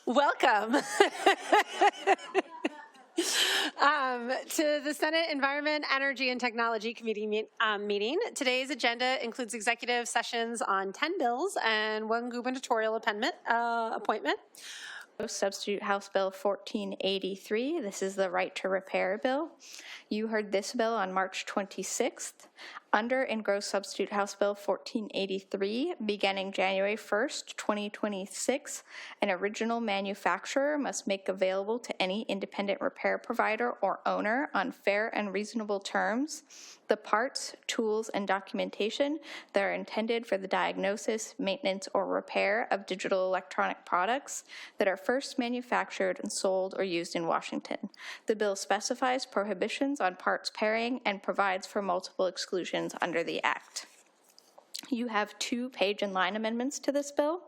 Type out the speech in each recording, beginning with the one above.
Welcome to the Senate Environment, Energy, and Technology Committee meeting. Today's agenda includes executive sessions on 10 bills and 1 gubernatorial appointment. Substitute House Bill 1483. This is the Right to Repair bill. You heard this bill on March 26th. Under engrossed Substitute House Bill 1483, beginning January 1st, 2026, an original manufacturer must make available to any independent repair provider or owner on fair and reasonable terms the parts, tools, and documentation that are intended for the diagnosis, maintenance, or repair of digital electronic products that are first manufactured and sold or used in Washington. The bill specifies prohibitions on parts pairing and provides for multiple exclusions under the Act. You have 2 page and line amendments to this bill.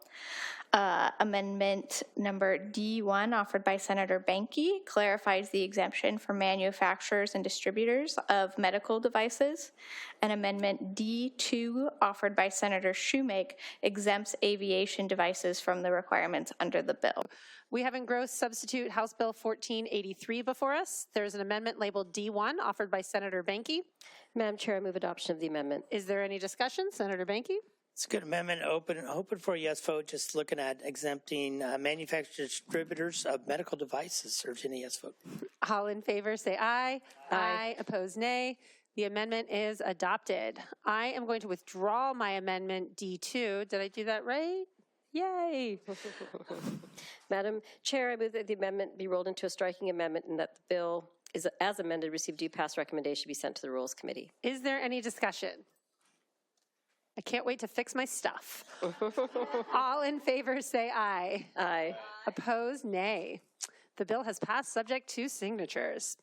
Amendment number D1, offered by Senator Banky, clarifies the exemption for manufacturers and distributors of medical devices. And Amendment D2, offered by Senator Shewmake, exempts aviation devices from the requirements under the bill. We have engrossed Substitute House Bill 1483 before us. There's an amendment labeled D1, offered by Senator Banky. Madam Chair, I move adoption of the amendment. Is there any discussion? Senator Banky? It's a good amendment. Open for a yes vote. Just looking at exempting manufacturers, distributors of medical devices. Urging a yes vote. All in favor say aye. Aye. Opposed, nay. The amendment is adopted. I am going to withdraw my amendment D2. Did I do that right? Yay. Madam Chair, I move that the amendment be rolled into a striking amendment and that the bill is, as amended, receive due pass recommendation be sent to the Rules Committee. Is there any discussion? I can't wait to fix my stuff. All in favor say aye. Aye. Opposed, nay. The bill has passed subject to signatures.